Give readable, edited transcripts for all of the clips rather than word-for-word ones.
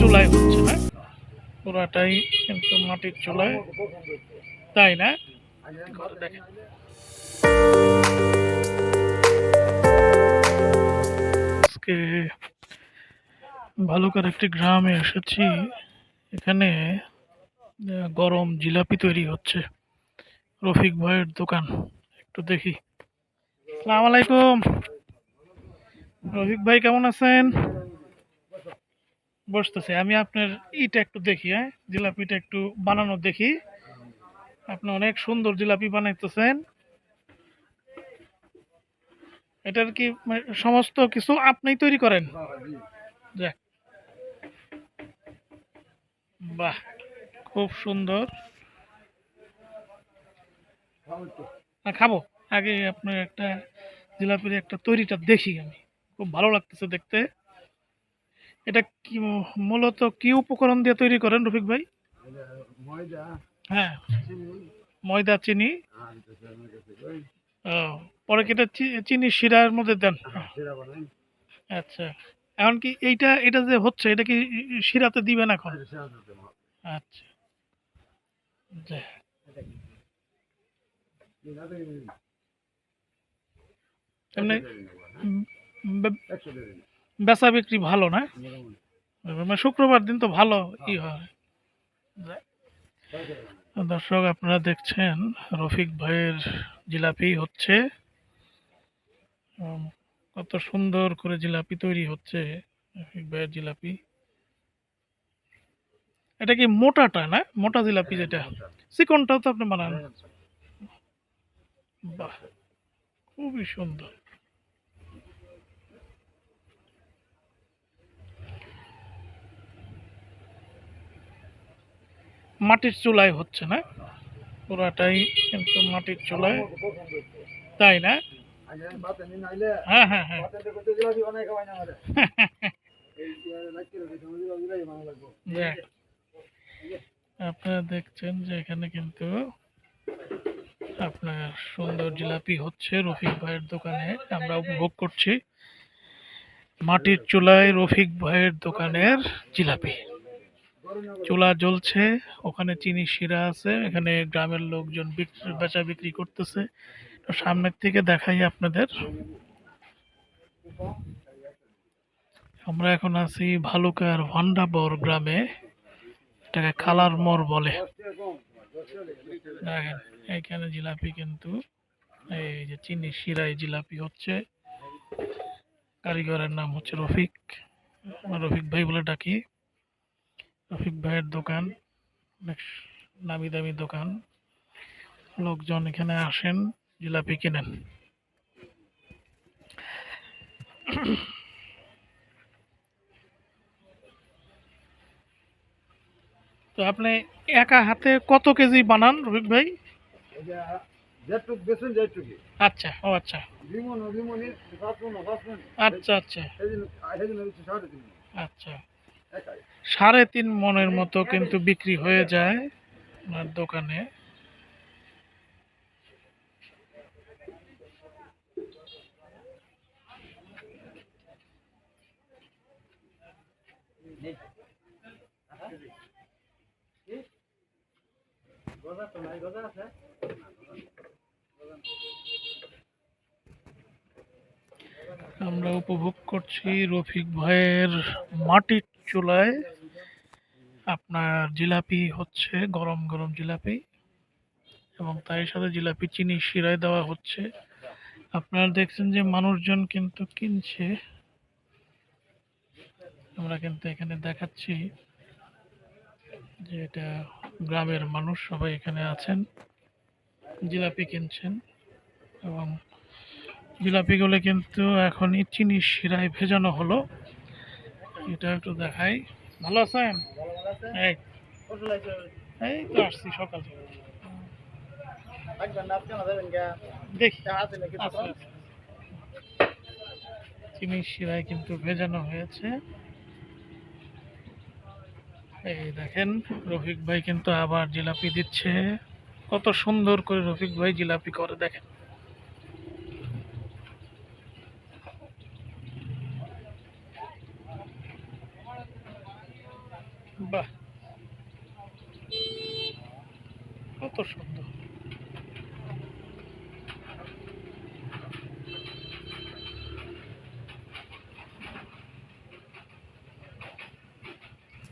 চুলায় হচ্ছে না, পুরাটাই কিন্তু মাটির চুলায়, তাই না? দেখেন আজকে ভালুকার একটি গ্রামে এসেছি। এখানে গরম জিলাপি তৈরি হচ্ছে। রফিক ভাইয়ের দোকান, একটু দেখি। আসসালামু আলাইকুম। রফিক ভাই কেমন আছেন? বসতেছে, আমি আপনার ইটা একটু দেখি, হ্যাঁ, জিলাপিটা একটু বানানো দেখি। আপনি অনেক সুন্দর জিলাপি বানাইতেছেন। এটার কি সমস্ত কিছু আপনিই তৈরি করেন? যাক, বাহ, খুব সুন্দর। খাবো, আগে আপনার একটা জিলাপির একটা তৈরিটা দেখি আমি। খুব ভালো লাগতেছে দেখতে। এটা কি মূলত কি উপকরণ দিয়ে তৈরি করেন রফিক ভাই? হ্যাঁ, ময়দা, চিনি। ও, পরে কি এটা চিনি শিরার মধ্যে দেন? আচ্ছা, এখন কি এইটা এটা যে হচ্ছে এটা কি শিরাতে দিবেন এখন? আচ্ছা, যাক। এমনি বে- বেচা বিক্রি ভালো না? মানে শুক্রবার দিন তো ভালো ই হয়। যাক। দর্শক, আপনারা দেখছেন রফিক ভাইয়ের জিলাপি হচ্ছে। উম, কত সুন্দর করে জিলাপি তৈরি হচ্ছে। রফিক ভাইয়ের জিলাপি, এটা কি মোটাটা না? মোটা জিলাপি যেটা, চিকনটাও তো আপনি বানান। বাহ, খুবই সুন্দর। মাটির চুলায় হচ্ছে না, পুরাটাই কিন্তু মাটির চুলায়, তাই না? হ্যাঁ, হ্যাঁ, হ্যাঁ। যাক, আপনারা দেখছেন যে এখানে কিন্তু আপনার সুন্দর জিলাপি হচ্ছে রফিক ভাইয়ের দোকানে। আমরা উপভোগ করছি মাটির চুলায় রফিক ভাইয়ের দোকানের জিলাপি। চুলা জ্বলছে, ওখানে চিনি শিরা আছে, এখানে গ্রামের লোকজন বেচা বিক্রি করতেছে। তো সামনের থেকে দেখাই আপনাদের। আমরা এখন আছি ভালুকার ভান্ডাবর গ্রামে, এটাকে খালার মোড় বলে। দেখেন, এখানে জিলাপি কিন্তু এই যে চিনি শিরায় জিলাপি হচ্ছে। কারিগরের নাম হচ্ছে রফিক, আমরা রফিক ভাই বলে ডাকি। রফিক ভাইয়ের দোকান, অনেক নামি দামি দোকান। লোকজন এখানে আসেন, জিলাপি কেনেন। তো আপনি একা হাতে কত কেজি বানান রফিক ভাই? আচ্ছা, ও আচ্ছা, আচ্ছা, আচ্ছা, আচ্ছা। 3.5 মনের মতো কিন্তু বিক্রি হয়ে যায় আপনার দোকানে। আমরা উপভোগ করছি রফিক ভাইয়ের মাটির চুলায় আপনার জিলাপি হচ্ছে, গরম গরম জিলাপি, এবং তার সাথে জিলাপি চিনি শিরায় দেওয়া হচ্ছে। আপনারা দেখছেন যে মানুষজন কিন্তু কিনছে। আমরা কিন্তু এখানে দেখাচ্ছি যে এটা গ্রামের মানুষ সবাই এখানে আছেন, জিলাপি কিনছেন। এবং জিলাপিগুলো কিন্তু এখনই চিনি শিরায় ভেজানো হলো। এটা একটু দেখাই। ভালো আছেন? এই এই তো আসছি সকালে, দেখি। আচ্ছা, আচ্ছা। চিনি শিরায় কিন্তু ভেজানো হয়েছে। এই দেখেন, রফিক ভাই কিন্তু আবার জিলাপি দিচ্ছে। কত সুন্দর করে রফিক ভাই জিলাপি করে দেখেন। বাহ, কত সুন্দর।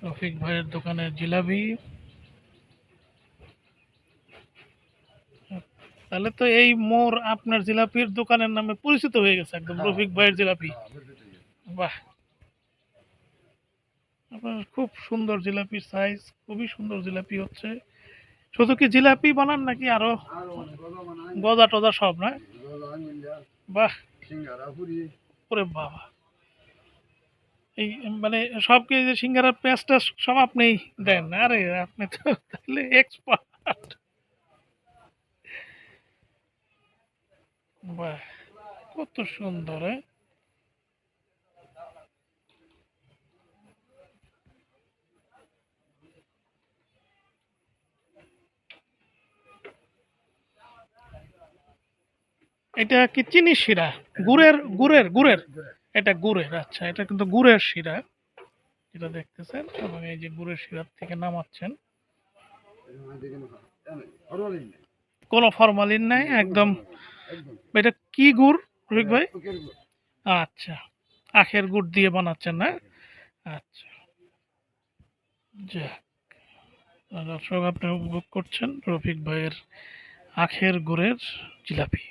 রফিক ভাইয়ের দোকানের জিলাপি। তাহলে তো এই মোড় আপনার জিলাপির দোকানের নামে পরিচিত হয়ে গেছে একদম, রফিক ভাইয়ের জিলাপি। বাহ, আপনার খুব সুন্দর জিলাপির সাইজ, খুবই সুন্দর জিলাপি হচ্ছে। শুধু কি জিলাপি বানান নাকি আরো গজা টজা সব, না? বাহ, ওরে বাবা, এই মানে সব কি যে সিঙ্গারার পেঁয়াজটা সব আপনি দেন? আরে আপনি তো তাহলে এক্সপার্ট। বাহ, কত সুন্দর! এটা কি চিনি শিরা? গুড়ের এটা গুড়ের, আচ্ছা, এটা কিন্তু গুড়ের শিরা যেটা দেখতেছেন, এবং এই যে গুড়ের শিরার থেকে নামাচ্ছেন, কোনো ফরমালিন নাই একদম। এটা কি গুড় রফিক ভাই? আচ্ছা, আখের গুড় দিয়ে বানাচ্ছেন, না? আচ্ছা, যাক, দর্শক আপনি উপভোগ করছেন রফিক ভাইয়ের আখের গুড়ের জিলাপি।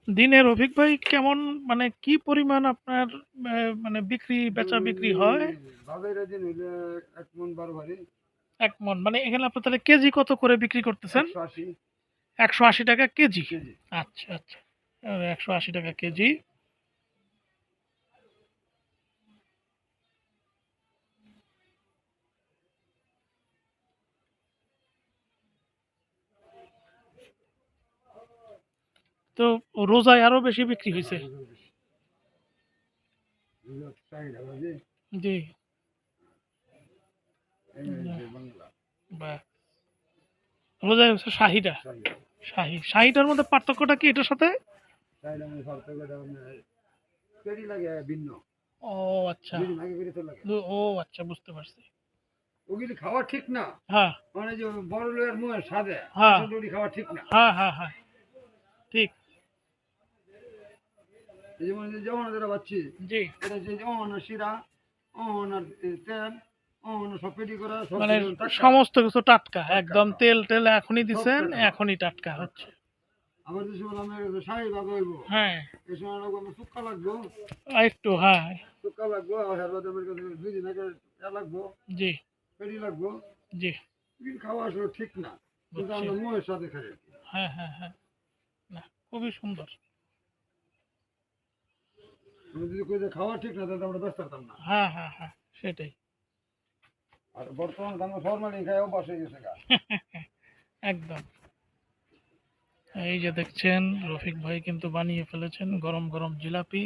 দিনে রফিক ভাই কেমন, মানে কি পরিমাণ আপনার মানে বিক্রি, বেচা বিক্রি হয়? এক মন মানে এখানে আপনার তাহলে কেজি কত করে বিক্রি করতেছেন? 180 টাকা কেজি। আচ্ছা আচ্ছা, 180 টাকা কেজি। তো রোজায় আরো বেশি বিক্রি হয়েছে। জি। বাহ, রোজায় হচ্ছে শাহিটা। শাহিটার মধ্যে পার্থক্যটা কি এটার সাথে? ও আচ্ছা, ও আচ্ছা, বুঝতে পারছি। ওগুলি খাওয়া ঠিক না। হ্যাঁ মানে যে বড় লোকের মুখে সাদে হ্যাঁ আসলে ওগুলি খাওয়া ঠিক না। হ্যাঁ হ্যাঁ হ্যাঁ, ঠিক। এই যেমন যেমন যারা পাচ্ছি জি, এটা যে অন্য শিরা, অন্য তেল, অন্য সব পেটি করা সব মানে কিছু টাটকা সমস্ত কিছু টাটকা, টাটকা একদম সব তেল টেল এখনই সব দিছেন, টাটকা। এখনই টাটকা হচ্ছে। আবার যে সময় আমি শাহী ভাবে হইব হ্যাঁ, এই সময় আমার শুক্কা লাগবো, একটু, হ্যাঁ। শুক্কা লাগবো আর হের বাদে আমার কাছে 2 দিন আগে লাগবো, জি পেটি লাগবো। জি, এগুলি খাওয়া আসলে ঠিক না, কিন্তু বুঝছি। আমরা মুখের সাথে খাই আর কি। হ্যাঁ হ্যাঁ হ্যাঁ, না, খুবই সুন্দর। আমরা যদি কই যে খাওয়া ঠিক না তাহলে আমরা ব্যস্ত পারতাম না। হ্যাঁ হ্যাঁ হ্যাঁ, সেটাই। আর বর্তমান আমরা ফরমালিন খাই অভ্যাস হয়ে গেছে গা। একদম। এই যে দেখছেন রফিক ভাই কিন্তু বানিয়ে ফেলেছেন গরম গরম জিলাপি,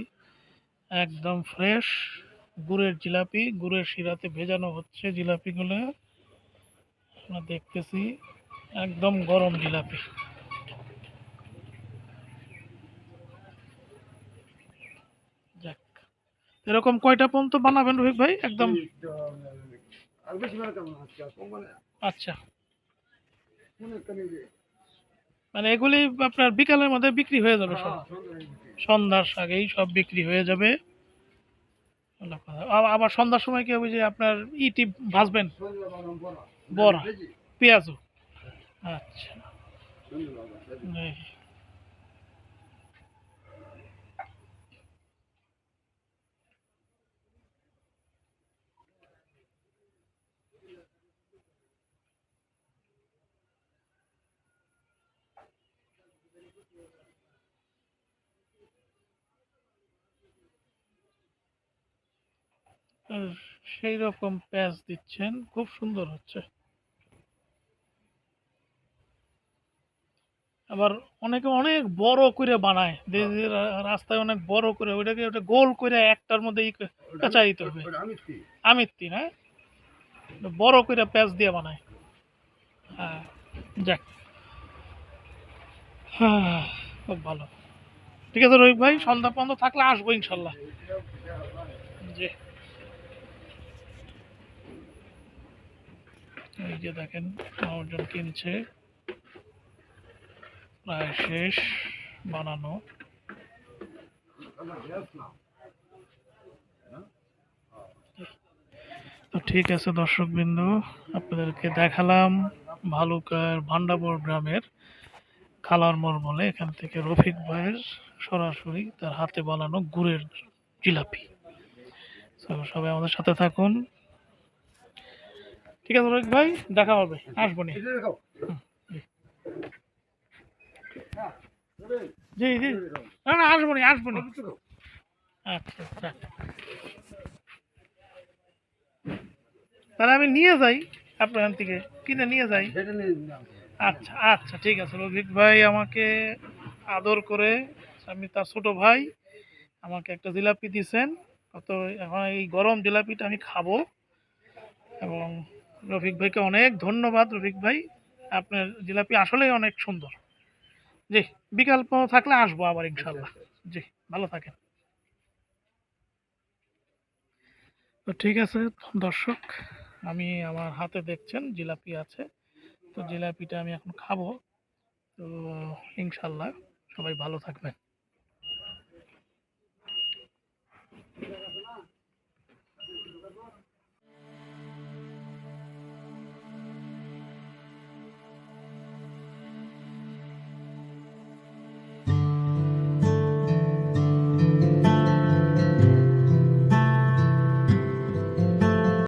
একদম ফ্রেশ গুড়ের জিলাপি, গুড়ের শিরাতে ভেজানো হচ্ছে জিলাপিগুলো, আমরা দেখতেছি, একদম গরম জিলাপি। যাক, এরকম কয়টা পর্যন্ত বানাবেন রফিক ভাই একদম? এই তো, আর বেশি বেলা কেমন আজকে আর কম মানে আচ্ছা, মনে একটা নিয়ে মানে এগুলি আপনার বিকালের মধ্যে বিক্রি হয়ে যাবে সব, হ্যাঁ সন্ধ্যা হয়ে গেছে। সন্ধ্যার আগেই সব বিক্রি হয়ে যাবে। ভালো কথা। আবার সন্ধ্যার সময় কি হবে যে আপনার ইটি ভাজবেন? সন্ধ্যা বাদাম বড়া বড়া, দেখি পেঁয়াজু। আচ্ছা, সন্ধ্যা বাদাম দেখি। এই, সেই রকম পেঁয়াজ দিচ্ছেন, খুব সুন্দর হচ্ছে। আবার অনেকে অনেক বড় করে বানায় রাস্তায় অনেক বড় করে ওইটাকে ওটা গোল করে একটার মধ্যে কাঁচাই দিতে হবে। ওটা আমি কি? আমিত্তি না, বড় করে প্যাঁচ দিয়ে বানায়। হ্যাঁ, যাক, হ্যাঁ, খুব ভালো। ঠিক আছে রোহিত ভাই, সন্ধ্যা পর্যন্ত থাকলে আসবো ইনশাল্লাহ। জি, এই যে দেখেন মানুষজন কিনছে, প্রায় শেষ বানানো। তো ঠিক আছে দর্শক বিন্দু, আপনাদেরকে দেখালাম ভালুকার ভান্ডাপুর গ্রামের খালার মোড় বলে, এখান থেকে রফিক ভাইয়ের সরাসরি তার হাতে বানানো গুড়ের জিলাপি। তো সবাই আমাদের সাথে থাকুন। ঠিক আছে রফিক ভাই, দেখা হবে, আসবো নি। এটা দেখাও। হুম, জি হ্যাঁ, জি জি, না না, আসবো নি আসবো নি। এটা দেখাও। আচ্ছা আচ্ছা, তাহলে আমি নিয়ে যাই আপনার এখান থেকে, কিনে নিয়ে যাই। সেটা নিয়ে নাও। আচ্ছা আচ্ছা, ঠিক আছে রফিক ভাই আমাকে আদর করে, আমি তার ছোট ভাই, আমাকে একটা জিলাপি দিছেন। তো এখন এই গরম জিলাপিটা আমি খাবো, এবং রফিক ভাইকে অনেক ধন্যবাদ। রফিক ভাই, আপনার জিলাপি আসলেই অনেক সুন্দর। জি, বিকাল থাকলে আসবো আবার আচ্ছা, ইনশাল্লাহ। আচ্ছা। জি, ভালো থাকেন। তো ঠিক আছে দর্শক, আমি আমার হাতে দেখছেন জিলাপি আছে, তো জিলাপিটা আমি এখন খাবো। তো ইনশাল্লাহ সবাই ভালো থাকবেন।